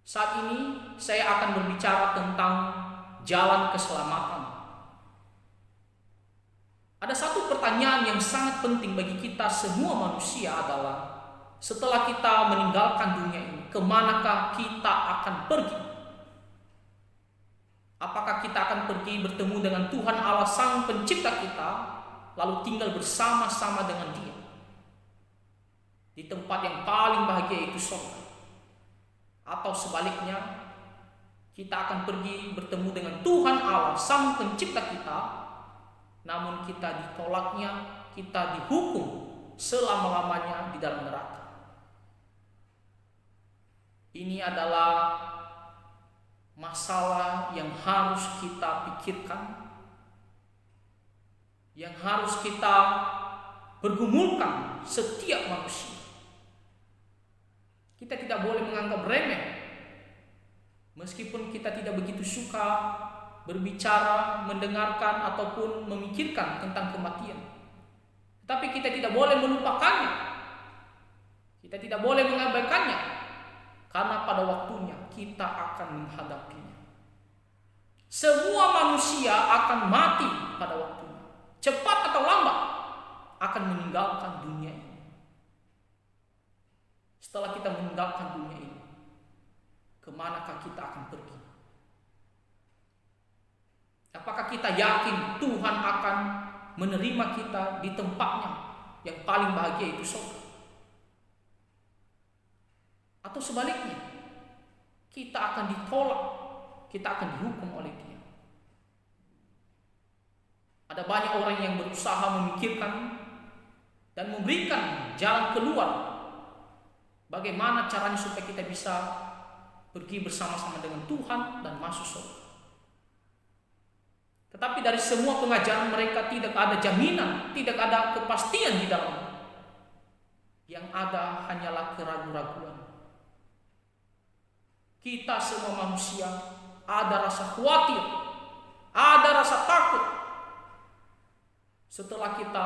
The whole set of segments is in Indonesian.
Saat ini saya akan berbicara tentang jalan keselamatan. Ada satu pertanyaan yang sangat penting bagi kita semua manusia adalah setelah kita meninggalkan dunia ini, kemanakah kita akan pergi? Apakah kita akan pergi bertemu dengan Tuhan Allah Sang Pencipta kita, lalu tinggal bersama-sama dengan Dia di tempat yang paling bahagia, itu surga? Atau sebaliknya, kita akan pergi bertemu dengan Tuhan Allah Sang Pencipta kita, namun kita ditolaknya, kita dihukum selama-lamanya di dalam neraka. Ini adalah masalah yang harus kita pikirkan, yang harus kita pergumulkan setiap manusia. Kita tidak boleh menganggap remeh, meskipun kita tidak begitu suka berbicara, mendengarkan, ataupun memikirkan tentang kematian. Tetapi kita tidak boleh melupakannya, kita tidak boleh mengabaikannya, karena pada waktunya kita akan menghadapinya. Semua manusia akan mati pada waktunya, cepat atau lambat akan meninggalkan dunia ini. Setelah kita meninggalkan dunia ini, kemanakah kita akan pergi? Apakah kita yakin Tuhan akan menerima kita di tempatnya yang paling bahagia, itu surga? Atau sebaliknya, kita akan ditolak, kita akan dihukum oleh Dia? Ada banyak orang yang berusaha memikirkan dan memberikan jalan keluar, bagaimana caranya supaya kita bisa pergi bersama-sama dengan Tuhan dan masuk surga. Tetapi dari semua pengajaran mereka tidak ada jaminan, tidak ada kepastian di dalamnya. Yang ada hanyalah keraguan-raguan. Kita semua manusia ada rasa khawatir, ada rasa takut setelah kita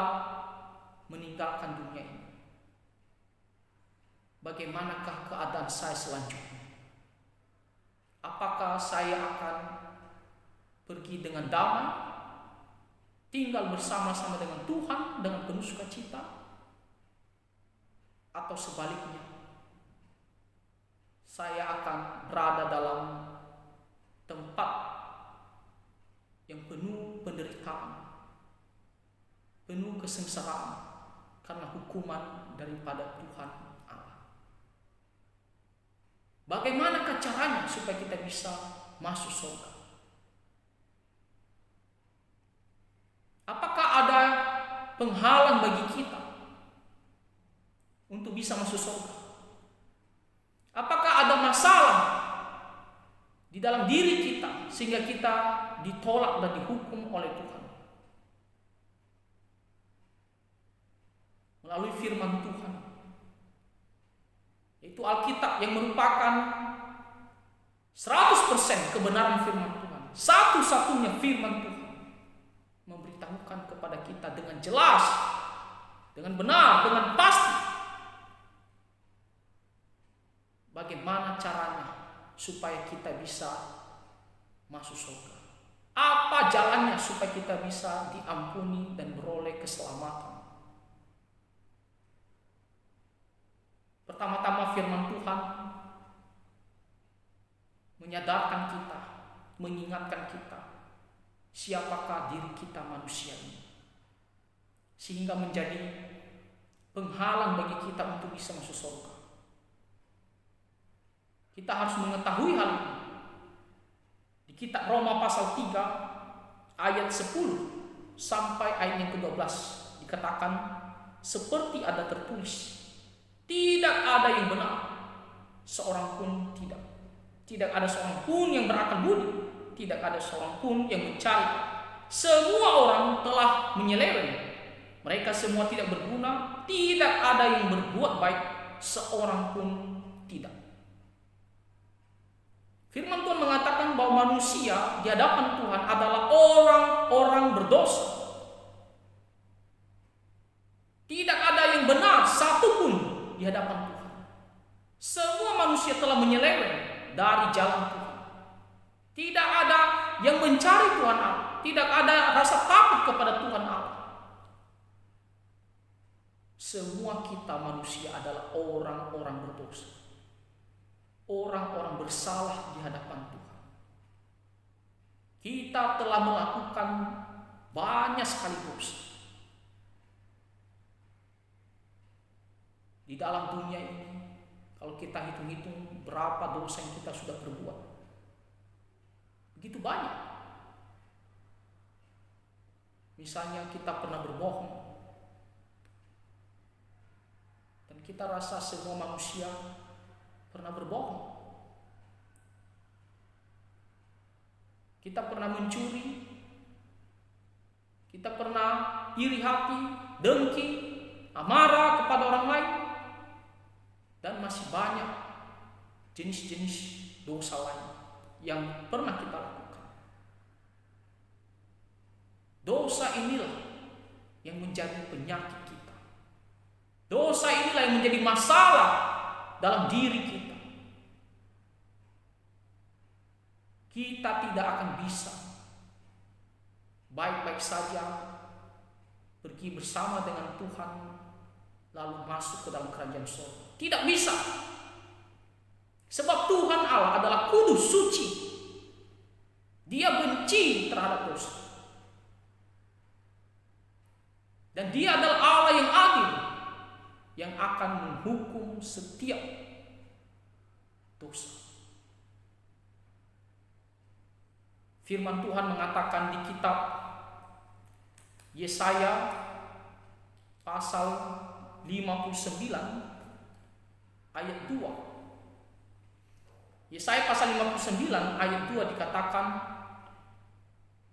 meninggalkan dunia ini. Bagaimanakah keadaan saya selanjutnya? Apakah saya akan pergi dengan damai, tinggal bersama-sama dengan Tuhan dengan penuh sukacita? Atau sebaliknya, saya akan berada dalam tempat yang penuh penderitaan, penuh kesengsaraan karena hukuman daripada Tuhan Allah? Bagaimanakah caranya supaya kita bisa masuk surga? Apakah ada penghalang bagi kita untuk bisa masuk surga? Apakah ada masalah di dalam diri kita sehingga kita ditolak dan dihukum oleh Tuhan? Melalui firman Tuhan, yaitu Alkitab yang merupakan 100% kebenaran firman Tuhan, satu-satunya firman Tuhan, memberitahukan kepada kita dengan jelas, dengan benar, dengan pasti, bagaimana caranya supaya kita bisa masuk surga. Apa jalannya supaya kita bisa diampuni dan beroleh keselamatan? Pertama-tama firman Tuhan menyadarkan kita, mengingatkan kita, siapakah diri kita manusia ini, sehingga menjadi penghalang bagi kita untuk bisa masuk surga. Kita harus mengetahui hal ini. Di kitab Roma pasal 3 ayat 10 sampai ayat yang ke-12 dikatakan, seperti ada tertulis, tidak ada yang benar, seorang pun tidak. Tidak ada seorang pun yang berakal budi, tidak ada seorang pun yang mencari. Semua orang telah menyeleweng, mereka semua tidak berguna, tidak ada yang berbuat baik, seorang pun tidak. Firman Tuhan mengatakan bahwa manusia di hadapan Tuhan adalah orang-orang berdosa. Tidak ada yang benar satupun di hadapan Tuhan. Semua manusia telah menyeleweng, dari jalan Tuhan. Tidak ada yang mencari Tuhan Allah. Tidak ada rasa takut kepada Tuhan Allah. Semua kita manusia adalah orang-orang berdosa. Orang-orang bersalah di hadapan Tuhan. Kita telah melakukan banyak sekali dosa. Di dalam dunia ini, kalau kita hitung-hitung berapa dosa yang kita sudah perbuat, begitu banyak. Misalnya kita pernah berbohong. Dan kita rasa semua manusia pernah berbohong. Kita pernah mencuri. Kita pernah iri hati, dengki, amarah kepada orang lain. Dan masih banyak jenis-jenis dosa lain yang pernah kita lakukan. Dosa inilah yang menjadi penyakit kita. Dosa inilah yang menjadi masalah dalam diri kita. Kita tidak akan bisa baik-baik saja pergi bersama dengan Tuhan lalu masuk ke dalam kerajaan surga. Tidak bisa. Sebab Tuhan Allah adalah kudus, suci. Dia benci terhadap dosa. Dan Dia adalah Allah yang adil, yang akan menghukum setiap dosa. Firman Tuhan mengatakan di kitab Yesaya pasal 59 ayat 2. Yesaya pasal 59 ayat 2 dikatakan,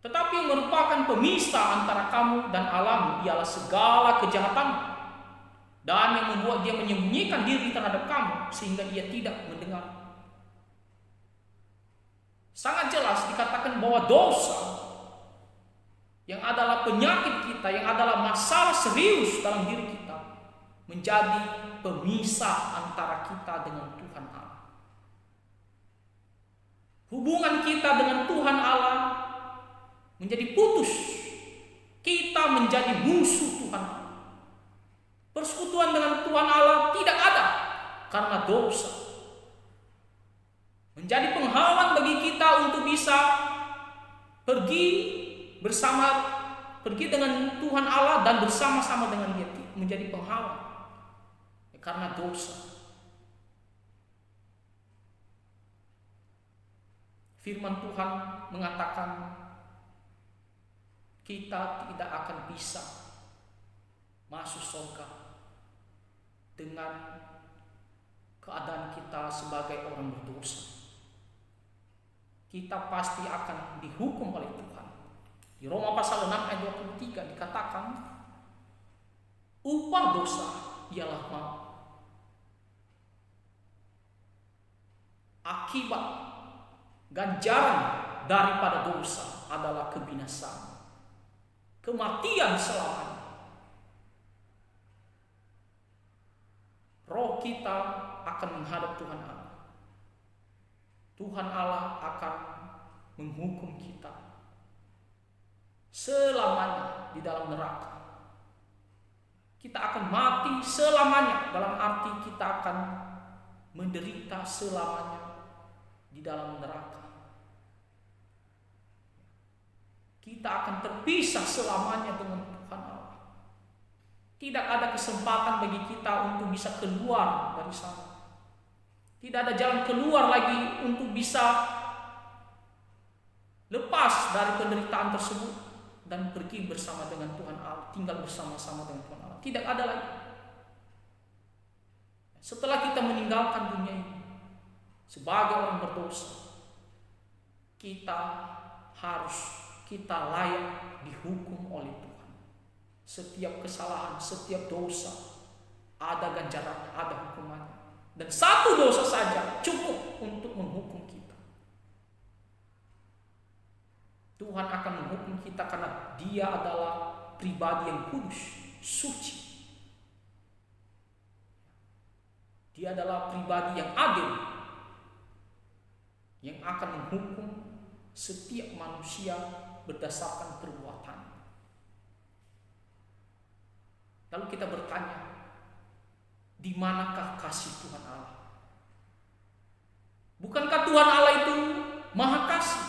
tetapi yang merupakan pemisah antara kamu dan Allahmu ialah segala kejahatan, dan yang membuat dia menyembunyikan diri terhadap kamu sehingga ia tidak mendengar. Sangat jelas dikatakan bahwa dosa yang adalah penyakit kita, yang adalah masalah serius dalam diri kita, menjadi pemisah antara kita dengan Tuhan Allah. Hubungan kita dengan Tuhan Allah menjadi putus. Kita menjadi musuh Tuhan Allah. Persekutuan dengan Tuhan Allah tidak ada karena dosa. Menjadi penghalang bagi kita untuk bisa pergi dengan Tuhan Allah dan bersama-sama dengan Dia, menjadi penghalang karena dosa. Firman Tuhan mengatakan kita tidak akan bisa masuk surga dengan keadaan kita sebagai orang berdosa. Kita pasti akan dihukum oleh Tuhan. Di Roma pasal 6 ayat 23 dikatakan, upah dosa ialah maut. Akibat ganjaran daripada dosa adalah kebinasaan, kematian selamanya. Roh kita akan menghadap Tuhan Allah. Tuhan Allah akan menghukum kita selamanya di dalam neraka. Kita akan mati selamanya, dalam arti kita akan menderita selamanya di dalam neraka. Kita akan terpisah selamanya dengan Tuhan Allah. Tidak ada kesempatan bagi kita untuk bisa keluar dari sana. Tidak ada jalan keluar lagi untuk bisa lepas dari penderitaan tersebut dan pergi bersama dengan Tuhan Allah, tinggal bersama-sama dengan Tuhan Allah. Tidak ada lagi. Setelah kita meninggalkan dunia ini sebagai orang berdosa, kita layak dihukum oleh Tuhan. Setiap kesalahan, setiap dosa ada ganjarannya, ada hukumannya. Dan satu dosa saja cukup untuk menghukum kita. Tuhan akan menghukum kita karena Dia adalah pribadi yang kudus, suci. Dia adalah pribadi yang adil. akan menghukum setiap manusia berdasarkan perbuatan. Lalu kita bertanya, di manakah kasih Tuhan Allah? Bukankah Tuhan Allah itu Maha Kasih?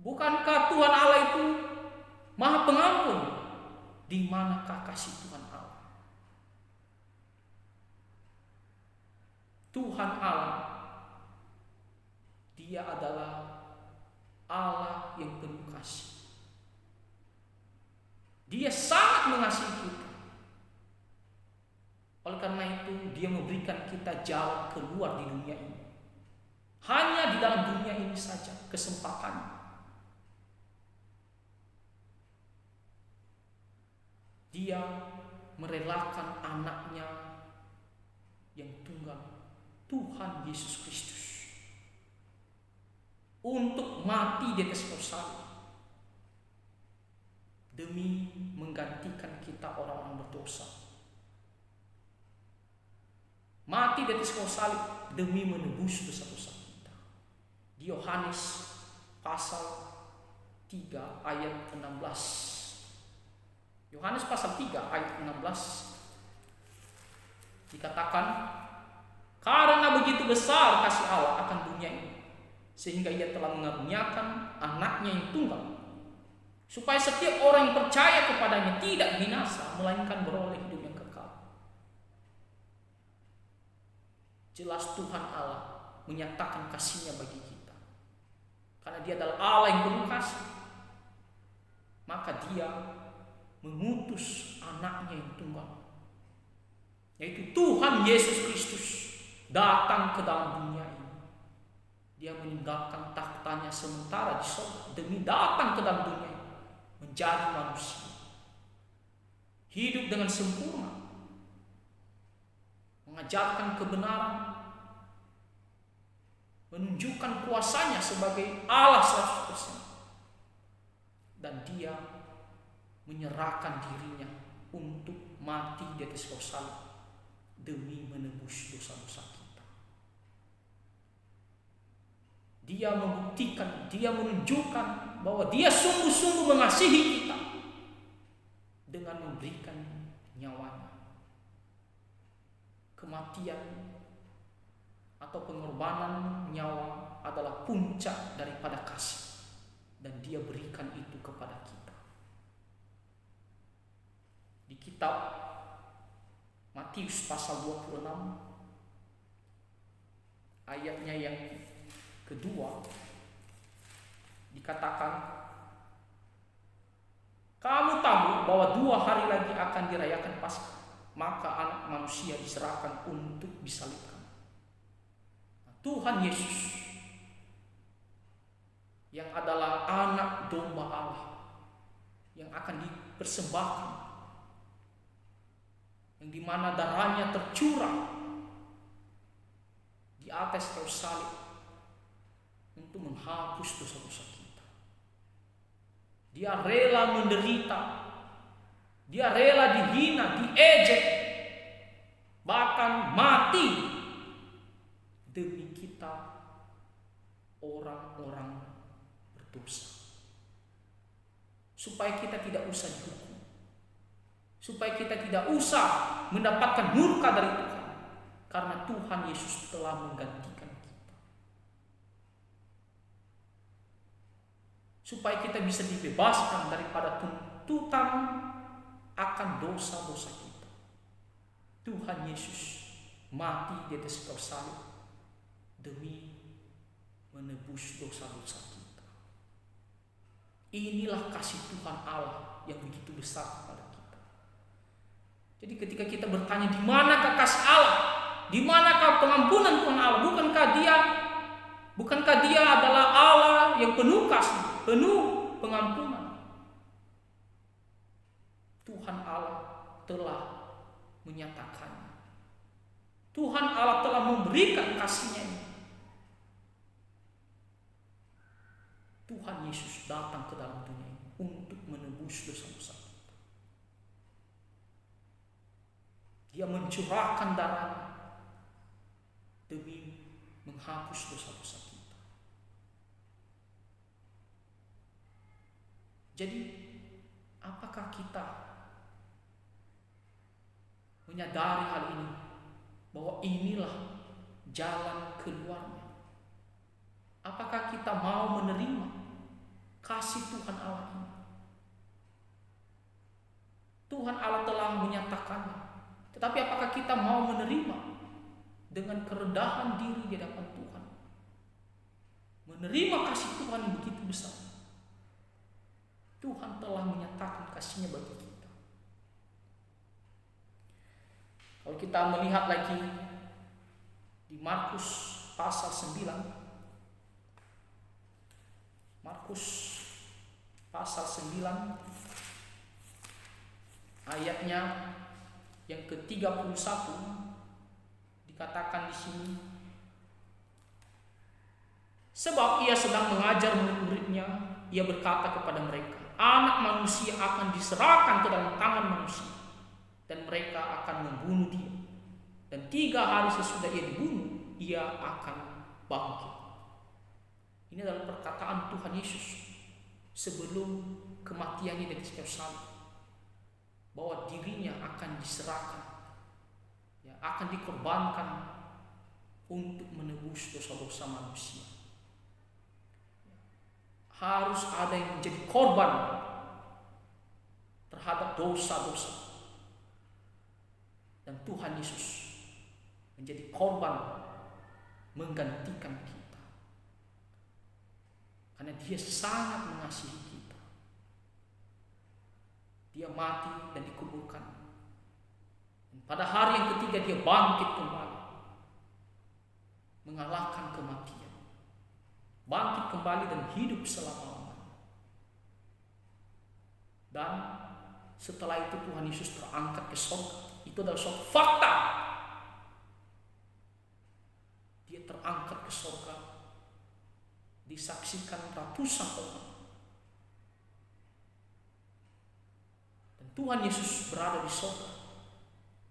Bukankah Tuhan Allah itu Maha Pengampun? Di manakah kasih Tuhan Allah? Tuhan Allah, Dia adalah Allah yang penuh kasih. Dia sangat mengasihi kita. Oleh karena itu, Dia memberikan kita jalan keluar di dunia ini. Hanya di dalam dunia ini saja kesempatannya. Dia merelakan anaknya yang tunggal, Tuhan Yesus Kristus, untuk mati di atas kayu salib demi menggantikan kita orang-orang berdosa. Mati di atas kayu salib demi menebus dosa-dosa kita. Di Yohanes pasal 3 ayat 16. Yohanes pasal 3 ayat 16 dikatakan, karena begitu besar kasih Allah akan dunia ini, sehingga Ia telah mengaruniakan anaknya yang tunggal, supaya setiap orang yang percaya kepadanya tidak binasa, melainkan beroleh hidup yang kekal. Jelas Tuhan Allah menyatakan kasih-Nya bagi kita. Karena Dia adalah Allah yang penuh kasih, maka Dia mengutus anaknya yang tunggal, yaitu Tuhan Yesus Kristus, datang ke dalam dunia ini. Dia meninggalkan tahtanya sementara di surga demi datang ke dalam dunia ini, menjadi manusia, hidup dengan sempurna, mengajarkan kebenaran, menunjukkan kuasanya sebagai Allah 100%. Dan Dia menyerahkan dirinya untuk mati di atas kayu salib demi menebus dosa-dosa kita. Dia membuktikan, Dia menunjukkan bahwa Dia sungguh-sungguh mengasihi kita dengan memberikan nyawanya. Kematian atau pengorbanan nyawa adalah puncak daripada kasih, dan Dia berikan itu kepada kita. Di kitab Matius pasal 26 ayatnya yang kedua dikatakan, kamu tahu bahwa 2 hari lagi akan dirayakan Paskah, maka Anak Manusia diserahkan untuk disalibkan. Tuhan Yesus yang adalah anak domba Allah yang akan dipersembahkan, yang dimana darahnya tercurah di atas kayu salib untuk menghapus dosa-dosa kita. Dia rela menderita, Dia rela dihina, diejek, bahkan mati demi kita orang-orang berdosa, supaya kita tidak usah dihukum, supaya kita tidak usah mendapatkan murka dari Tuhan, karena Tuhan Yesus telah menggantikan kita, supaya kita bisa dibebaskan daripada tuntutan akan dosa-dosa kita. Tuhan Yesus mati di atas kayu salib demi menebus dosa-dosa kita. Inilah kasih Tuhan Allah yang begitu besar kepada kita. Jadi ketika kita bertanya, di manakah kasih Allah? Di manakah pengampunan Tuhan Allah? Bukankah Dia adalah Allah yang penuh kasih, penuh pengampunan? Tuhan Allah telah menyatakannya. Tuhan Allah telah memberikan kasih-Nya ini. Tuhan Yesus datang ke dalam dunia ini untuk menebus dosa-dosa kita. Dia mencurahkan darahnya demi menghapus dosa-dosa kita. Jadi, apakah kita menyadari hal ini, bahwa inilah jalan keluarnya? Apakah kita mau menerima kasih Tuhan Allah ini? Tuhan Allah telah menyatakannya, tetapi apakah kita mau menerima dengan kerendahan diri di hadapan Tuhan? Menerima kasih Tuhan yang begitu besar. Tuhan telah menyatakan kasih-Nya bagi kita. Kalau kita melihat lagi di Markus pasal 9, Markus pasal 9 ayatnya yang ke-31 dikatakan di sini, sebab ia sedang mengajar murid-muridnya, ia berkata kepada mereka, Anak Manusia akan diserahkan ke dalam tangan manusia, dan mereka akan membunuh dia, dan 3 hari sesudah ia dibunuh, ia akan bangkit. Ini adalah perkataan Tuhan Yesus sebelum kematiannya di kayu salib, bahwa dirinya akan diserahkan, ya, akan dikorbankan untuk menebus dosa-dosa manusia. Harus ada yang menjadi korban terhadap dosa-dosa, dan Tuhan Yesus menjadi korban menggantikan kita, karena Dia sangat mengasihi kita. Dia mati dan dikuburkan, dan pada hari yang ketiga Dia bangkit kembali, mengalahkan kematian, bangkit kembali dan hidup selama-lamanya. Dan setelah itu Tuhan Yesus terangkat ke surga. Itu adalah suatu fakta. Dia terangkat ke surga, disaksikan ratusan orang. Dan Tuhan Yesus berada di surga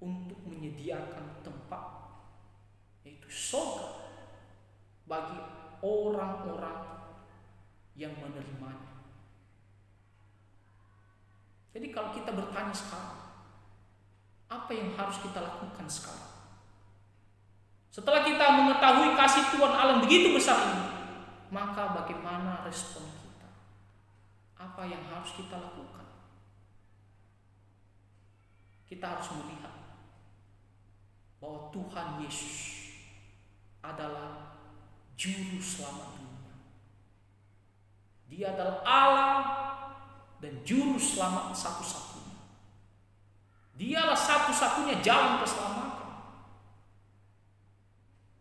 untuk menyediakan tempat, yaitu surga, bagi orang-orang yang menerimanya. Jadi kalau kita bertanya sekarang, apa yang harus kita lakukan sekarang? Setelah kita mengetahui kasih Tuhan Allah begitu besar ini, maka bagaimana respon kita? Apa yang harus kita lakukan? Kita harus melihat bahwa Tuhan Yesus adalah juru selamat dunia. Dia adalah Allah dan juru selamat satu-satunya. Dialah satu-satunya jalan keselamatan.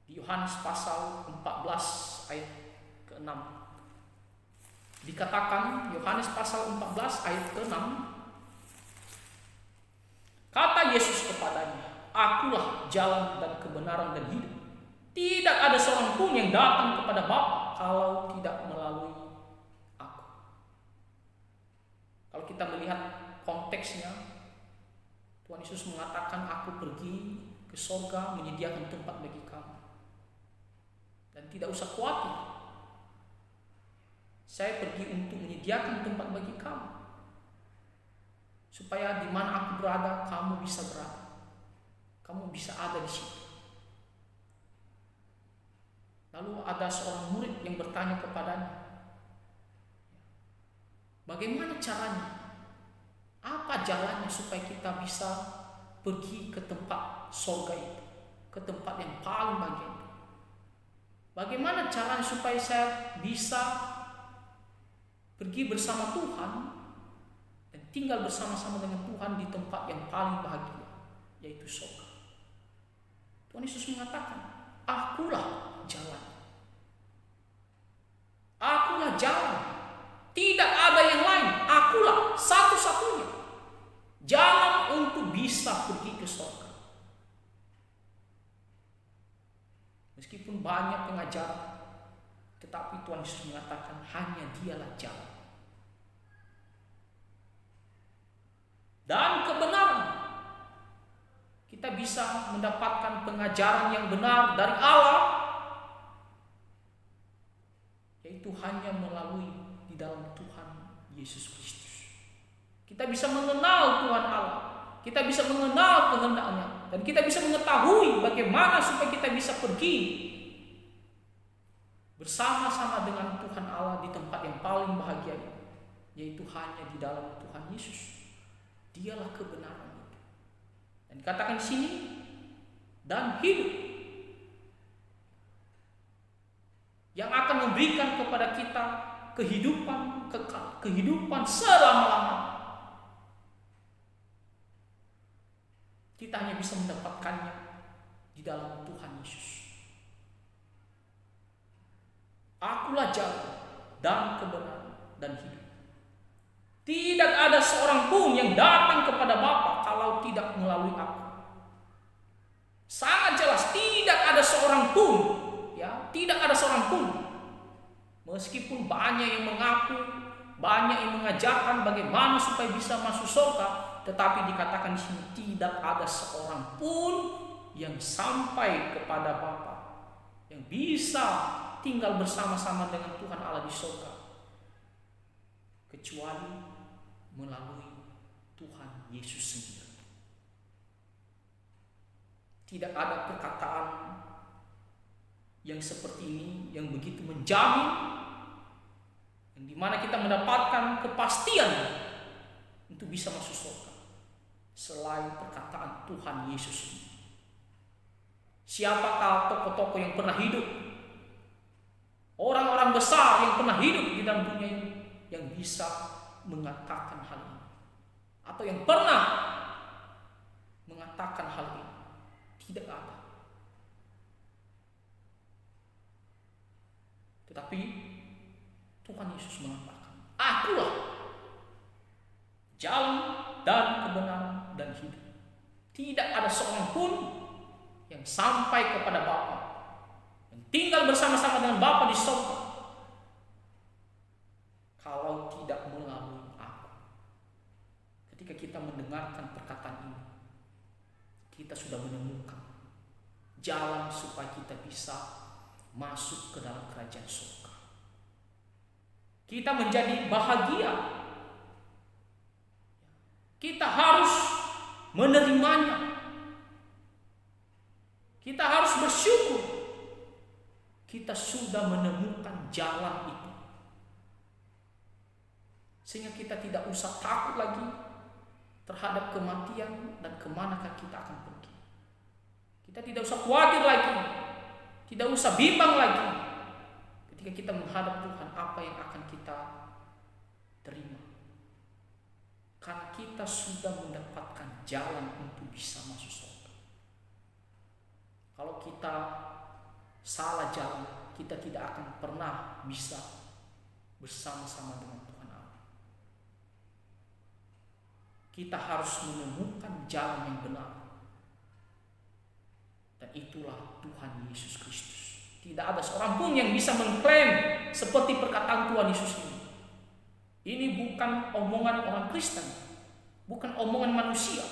Di Yohanes pasal 14 ayat ke-6 dikatakan, Yohanes pasal 14 ayat ke-6, kata Yesus kepadanya, Akulah jalan dan kebenaran dan hidup. Tidak ada seorang pun yang datang kepada Bapa kalau tidak melalui Aku. Kalau kita melihat konteksnya, Tuhan Yesus mengatakan, Aku pergi ke surga menyediakan tempat bagi kamu. Dan tidak usah khawatir, saya pergi untuk menyediakan tempat bagi kamu, supaya di mana Aku berada, kamu bisa berada. Kamu bisa ada di situ. Lalu ada seorang murid yang bertanya kepadanya, bagaimana caranya? Apa jalannya supaya kita bisa pergi ke tempat surga itu, ke tempat yang paling bahagia? Bagaimana caranya supaya saya bisa pergi bersama Tuhan dan tinggal bersama-sama dengan Tuhan di tempat yang paling bahagia, yaitu surga? Tuhan Yesus mengatakan, Akulah jalan. Akulah jalan. Tidak ada yang lain. Akulah satu-satunya jalan untuk bisa pergi ke surga. Meskipun banyak pengajaran, tetapi Tuhan Yesus mengatakan hanya Dialah jalan dan kebenaran. Kita bisa mendapatkan pengajaran yang benar dari Allah, yaitu hanya melalui di dalam Tuhan Yesus Kristus. Kita bisa mengenal Tuhan Allah, kita bisa mengenal kehendaknya, dan kita bisa mengetahui bagaimana supaya kita bisa pergi bersama-sama dengan Tuhan Allah di tempat yang paling bahagia, yaitu hanya di dalam Tuhan Yesus. Dialah kebenaran itu. Dan dikatakan di sini, dan hidup, yang akan memberikan kepada kita kehidupan kekal, kehidupan selama-lamanya. Kita hanya bisa mendapatkannya di dalam Tuhan Yesus. Akulah jalan dan kebenaran dan hidup. Tidak ada seorang pun yang datang kepada Bapa kalau tidak melalui aku. Sangat jelas, tidak ada seorang pun, ya, tidak ada seorang pun. Meskipun banyak yang mengaku, banyak yang mengajarkan bagaimana supaya bisa masuk surga, tetapi dikatakan di sini tidak ada seorang pun yang sampai kepada Bapa, yang bisa tinggal bersama-sama dengan Tuhan Allah di surga, kecuali melalui Tuhan Yesus sendiri. Tidak ada perkataan yang seperti ini yang begitu menjamin, yang dimana kita mendapatkan kepastian untuk bisa masuk surga selain perkataan Tuhan Yesus ini. Siapakah tokoh-tokoh yang pernah hidup, orang-orang besar yang pernah hidup di dalam dunia ini, yang bisa mengatakan hal ini, atau yang pernah mengatakan hal ini? Tidak ada. Tetapi Tuhan Yesus mengatakan, akulah jalan dan kebenaran dan hidup. Tidak ada seorang pun yang sampai kepada Bapa, yang tinggal bersama-sama dengan Bapa di surga, kalau tidak melalui aku. Ketika kita mendengarkan perkataan ini, kita sudah menemukan jalan supaya kita bisa masuk ke dalam kerajaan surga. Kita menjadi bahagia. Kita harus menerimanya. Kita harus bersyukur. Kita sudah menemukan jalan itu. Sehingga kita tidak usah takut lagi terhadap kematian dan kemanakah kita akan pergi. Kita tidak usah khawatir lagi, tidak usah bimbang lagi ketika kita menghadap Tuhan, apa yang akan kita terima. Karena kita sudah mendapatkan jalan untuk bisa masuk surga. Kalau kita salah jalan, kita tidak akan pernah bisa bersama-sama dengan Tuhan Allah. Kita harus menemukan jalan yang benar. Dan itulah Tuhan Yesus Kristus. Tidak ada seorang pun yang bisa mengklaim seperti perkataan Tuhan Yesus ini. Ini bukan omongan orang Kristen, bukan omongan manusia,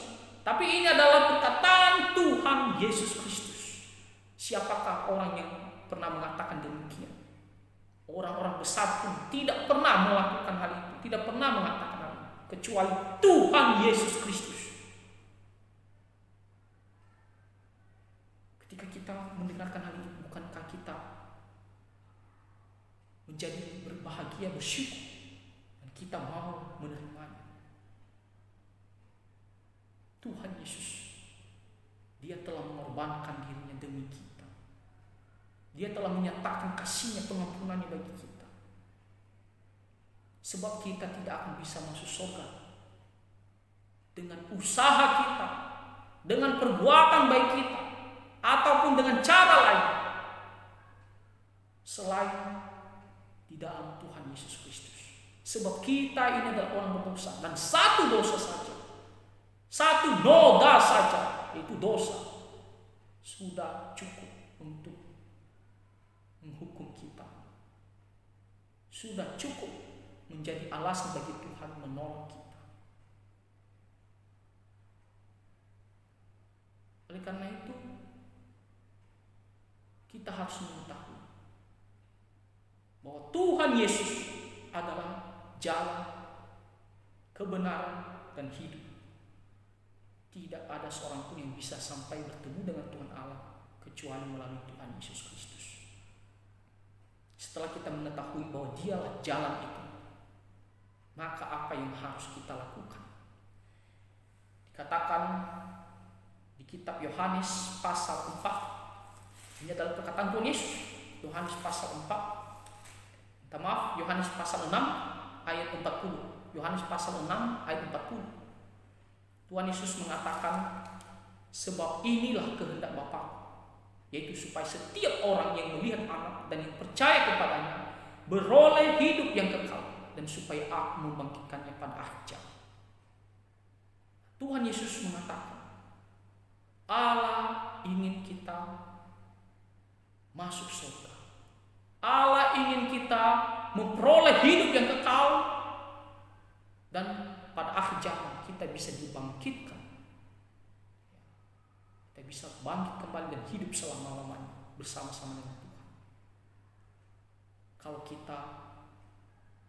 tapi ini adalah perkataan Tuhan Yesus Kristus. Siapakah orang yang pernah mengatakan demikian? Orang-orang besar pun tidak pernah melakukan hal itu, tidak pernah mengatakan hal itu, kecuali Tuhan Yesus Kristus. Ketika kita mendengarkan hal ini, bukankah kita menjadi berbahagia, bersyukur, dan kita mau menerimanya? Tuhan Yesus, Dia telah mengorbankan dirinya demi kita. Dia telah menyatakan kasih-Nya, pengampunannya bagi kita. Sebab kita tidak akan bisa masuk surga dengan usaha kita, dengan perbuatan baik kita, ataupun dengan cara lain selain di dalam Tuhan Yesus Kristus. Sebab kita ini adalah orang berdosa, dan satu dosa saja, satu noda saja, yaitu dosa, sudah cukup untuk menghukum kita. Sudah cukup menjadi alasan bagi Tuhan menolong kita. Oleh karena itu, kita harus mengetahui bahwa Tuhan Yesus adalah jalan kebenaran, dan hidup. Tidak ada seorang pun yang bisa sampai bertemu dengan Tuhan Allah kecuali melalui Tuhan Yesus Kristus. Setelah kita mengetahui bahwa Dialah jalan itu, maka apa yang harus kita lakukan? Dikatakan di kitab Yohanes pasal 4, ini adalah perkataan Tuhan Yesus. Yohanes pasal 4, Yohanes pasal 6 ayat 40. Yohanes pasal 6 ayat 40. Tuhan Yesus mengatakan, sebab inilah kehendak Bapa, yaitu supaya setiap orang yang melihat Anak dan yang percaya kepadanya beroleh hidup yang kekal, dan supaya Aku membangkitkannya pada akhir zaman. Tuhan Yesus mengatakan, Allah ingin kita masuk surga. Allah ingin kita memperoleh hidup yang kekal, dan pada akhir zaman kita bisa dibangkitkan. Kita bisa bangkit kembali dan hidup selama-lamanya bersama-sama dengan Tuhan. Kalau kita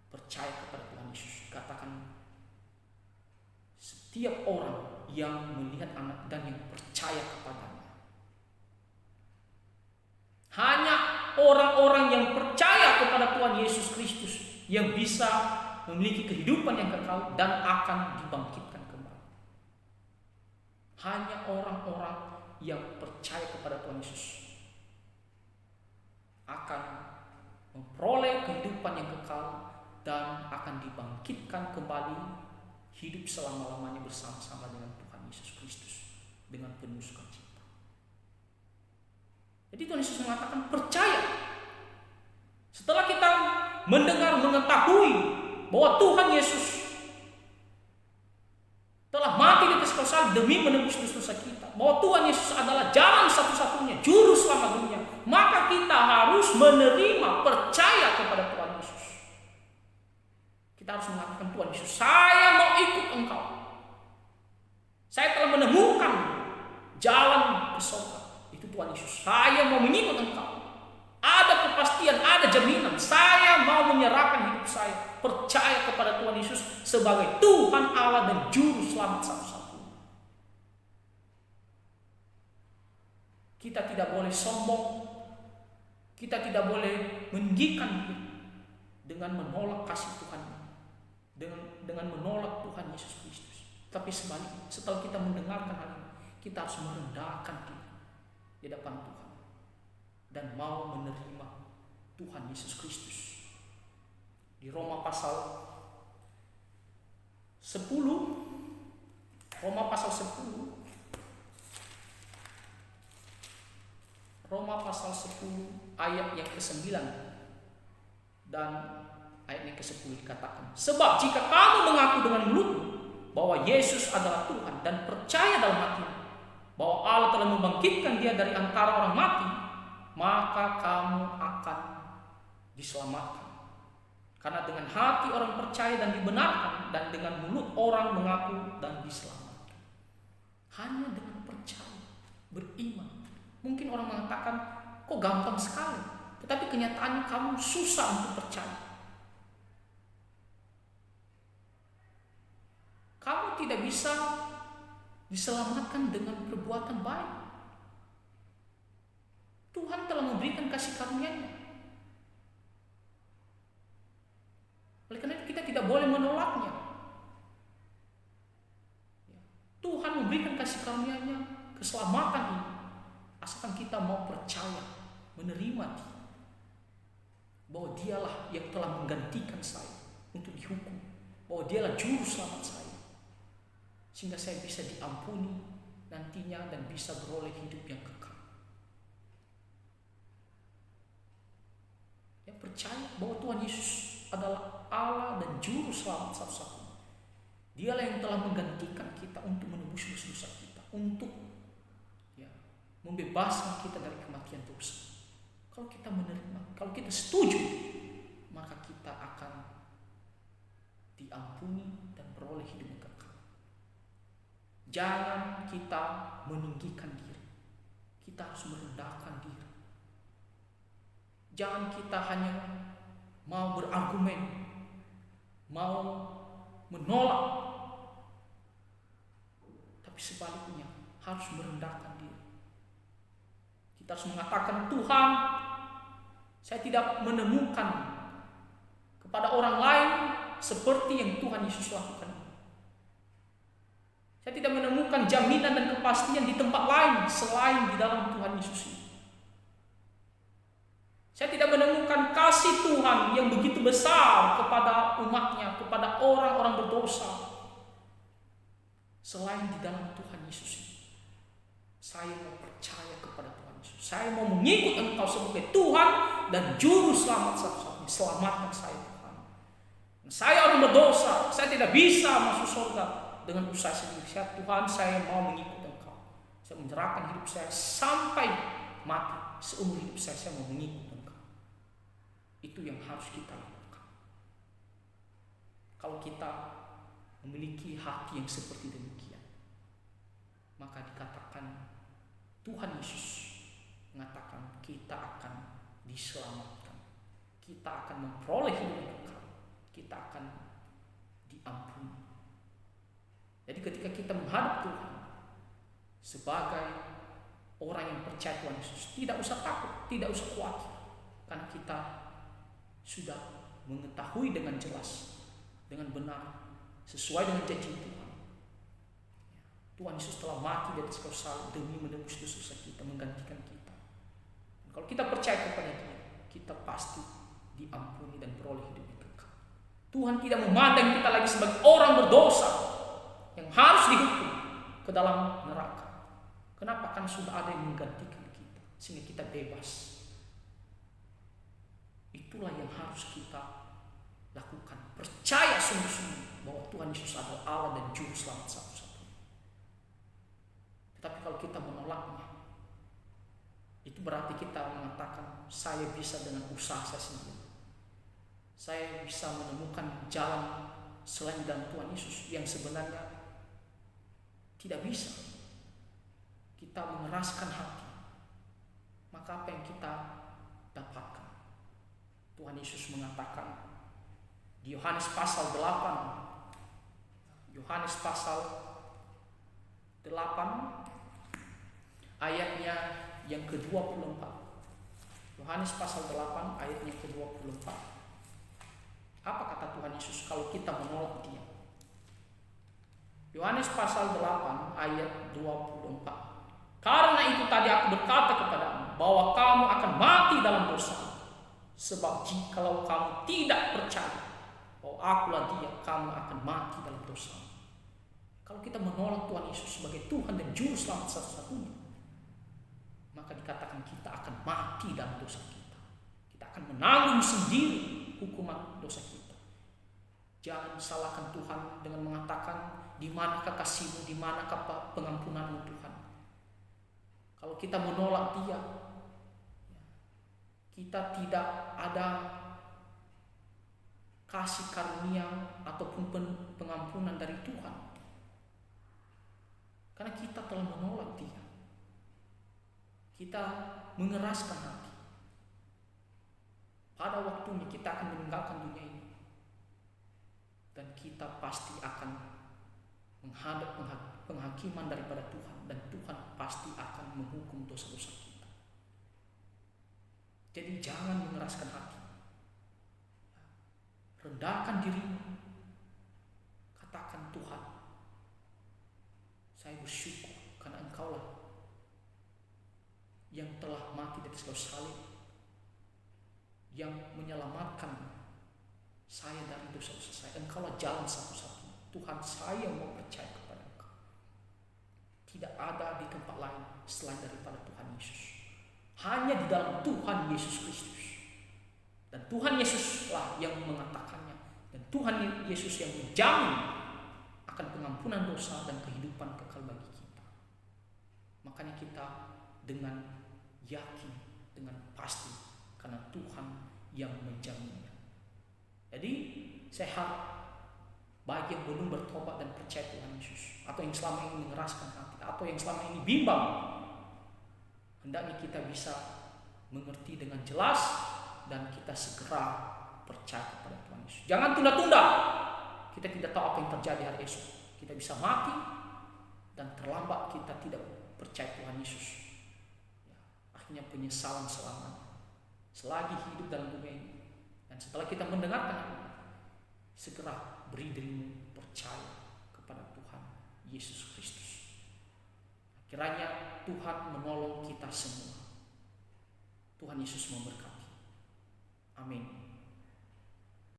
percaya kepada Tuhan Yesus, katakan setiap orang yang melihat Anak dan yang percaya kepadanya. Hanya orang-orang yang percaya kepada Tuhan Yesus Kristus yang bisa memiliki kehidupan yang kekal dan akan dibangkitkan kembali. Hanya orang-orang yang percaya kepada Tuhan Yesus akan memperoleh kehidupan yang kekal dan akan dibangkitkan kembali, hidup selama-lamanya bersama-sama dengan Tuhan Yesus Kristus dengan penuh sukacita. Jadi Tuhan Yesus mengatakan percaya. Setelah kita mendengar, mengetahui bahwa Tuhan Yesus telah mati di atas kayu salib demi menebus dosa kita, bahwa Tuhan Yesus adalah jalan satu-satunya, juru selamat dunia, maka kita harus menerima, percaya kepada Tuhan Yesus. Kita harus mengatakan, Tuhan Yesus, saya mau ikut Engkau. Saya telah menemukan jalan ke surga. Itu Tuhan Yesus. Saya mau mengikut Engkau. Ada kepastian, ada jaminan. Saya mau menyerahkan hidup saya, percaya kepada Tuhan Yesus sebagai Tuhan Allah dan juru selamat satu-satunya. Kita tidak boleh sombong. Kita tidak boleh meninggikan diri dengan menolak kasih Tuhan, dengan menolak Tuhan Yesus Kristus. Tapi sebaliknya, setelah kita mendengarkan hal ini, kita harus merendahkan diri di depan Tuhan dan mau menerima Tuhan Yesus Kristus. Di Roma pasal 10, Roma pasal 10 ayat yang ke-9 dan ayat yang ke-10 dikatakan, sebab jika kamu mengaku dengan mulutmu bahwa Yesus adalah Tuhan dan percaya dalam hatimu bahwa Allah telah membangkitkan Dia dari antara orang mati, maka kamu akan diselamatkan. Karena dengan hati orang percaya dan dibenarkan, dan dengan mulut orang mengaku dan diselamatkan. Hanya dengan percaya, beriman. Mungkin orang mengatakan, kok gampang sekali, tetapi kenyataannya kamu susah untuk percaya. Kamu tidak bisa diselamatkan dengan perbuatan baik. Tuhan telah memberikan kasih karunia-Nya. Oleh karena itu kita tidak boleh menolaknya. Tuhan memberikan kasih karunia-Nya, keselamatan ini, asalkan kita mau percaya, menerima Dia, bahwa Dialah yang telah menggantikan saya untuk dihukum, bahwa Dialah juru selamat saya, sehingga saya bisa diampuni nantinya dan bisa beroleh hidup yang kekal. Percaya bahwa Tuhan Yesus adalah Allah dan juru selamat satu-satunya. Dialah yang telah menggantikan kita untuk menebus dosa kita, untuk membebaskan kita dari kematian dosa. Kalau kita menerima, kalau kita setuju, maka kita akan diampuni dan beroleh hidup yang kekal. Jangan kita meninggikan diri, kita harus merendahkan diri. Jangan kita hanya mau berargumen, mau menolak, tapi sebaliknya harus merendahkan diri. Kita harus mengatakan, Tuhan, saya tidak menemukan kepada orang lain seperti yang Tuhan Yesus lakukan. Saya tidak menemukan jaminan dan kepastian di tempat lain selain di dalam Tuhan Yesus ini. Saya tidak menemukan kasih Tuhan yang begitu besar kepada umatnya, kepada orang-orang berdosa, selain di dalam Tuhan Yesus ini. Saya mau percaya kepada Tuhan Yesus. Saya mau mengikut Engkau sebagai Tuhan dan Juru Selamat satu-satunya. Selamatkan saya, Tuhan. Saya orang berdosa. Saya tidak bisa masuk surga dengan usaha sendiri. Tuhan, saya mau mengikut Engkau. Saya menyerahkan hidup saya sampai mati. Seumur hidup saya mau mengikut Engkau. Itu yang harus kita lakukan. Kalau kita memiliki hati yang seperti demikian, maka dikatakan Tuhan Yesus mengatakan kita akan diselamatkan, kita akan memperoleh hidup yang kekal, kita akan diampuni. Jadi ketika kita menghadap Tuhan sebagai orang yang percaya Tuhan Yesus, tidak usah takut, tidak usah khawatir, karena kita sudah mengetahui dengan jelas, dengan benar, sesuai dengan janji Tuhan. Tuhan Yesus telah mati di atas kayu salib demi menebus dosa kita, menggantikan kita. Dan kalau kita percaya kepada Dia, kita pasti diampuni dan peroleh hidup yang kekal. Tuhan tidak memandang kita lagi sebagai orang berdosa yang harus dihukum ke dalam neraka. Kenapa? Karena sudah ada yang menggantikan kita, sehingga kita bebas. Itulah yang harus kita lakukan. Percaya sungguh-sungguh bahwa Tuhan Yesus adalah Allah dan Juru Selamat satu-satunya. Tetapi kalau kita menolaknya, itu berarti kita mengatakan, saya bisa dengan usaha saya sendiri. Saya bisa menemukan jalan selain dalam Tuhan Yesus, yang sebenarnya tidak bisa. Kita mengeraskan hati, maka apa yang kita dapatkan? Tuhan Yesus mengatakan di Yohanes pasal 8, Yohanes pasal 8 ayatnya yang ke-24. Yohanes pasal 8 ayatnya ke-24. Apa kata Tuhan Yesus kalau kita menolak Dia? Yohanes pasal 8 ayat 24. Karena itu tadi aku berkata kepadamu bahwa kamu akan mati dalam dosa. Sebab jikalau kamu tidak percaya bahwa akulah Dia, kamu akan mati dalam dosa. Kalau kita menolak Tuhan Yesus sebagai Tuhan dan Juru Selamat satu-satunya, maka dikatakan kita akan mati dalam dosa kita. Kita akan menanggung sendiri hukuman dosa kita. Jangan salahkan Tuhan dengan mengatakan, di manakah kasih-Mu, di manakah pengampunan-Mu Tuhan. Kalau kita menolak Dia, kita tidak ada kasih karunia ataupun pengampunan dari Tuhan. Karena kita telah menolak Dia. Kita mengeraskan hati. Pada waktunya kita akan meninggalkan dunia ini. Dan kita pasti akan menghadap penghakiman daripada Tuhan. Dan Tuhan pasti akan menghukum dosa-dosa kita. Jadi jangan mengeraskan hati. Rendahkan dirimu. Katakan, Tuhan, saya bersyukur karena Engkaulah yang telah mati di atas kayu salib, yang menyelamatkan saya dari dosa-dosa saya. Engkaulah jalan satu-satunya. Tuhan, saya mau percaya kepada Engkau. Tidak ada di tempat lain selain daripada Tuhan Yesus. Hanya di dalam Tuhan Yesus Kristus. Dan Tuhan Yesuslah yang mengatakannya. Dan Tuhan Yesus yang menjamin akan pengampunan dosa dan kehidupan kekal bagi kita. Makanya kita dengan yakin, dengan pasti, karena Tuhan yang menjaminnya. Jadi saya harap bagi yang belum bertobat dan percaya Tuhan Yesus, atau yang selama ini mengeraskan hati, atau yang selama ini bimbang, hendaknya kita bisa mengerti dengan jelas dan kita segera percaya kepada Tuhan Yesus. Jangan tunda-tunda. kita tidak tahu apa yang terjadi hari esok. Kita bisa mati dan terlambat kita tidak percaya Tuhan Yesus. Ya, akhirnya penyesalan selamanya selagi hidup dalam dunia ini. Dan setelah kita mendengarkan, segera beri dirimu percaya kepada Tuhan Yesus Kristus. Kiranya Tuhan menolong kita semua. Tuhan Yesus memberkati. Amin.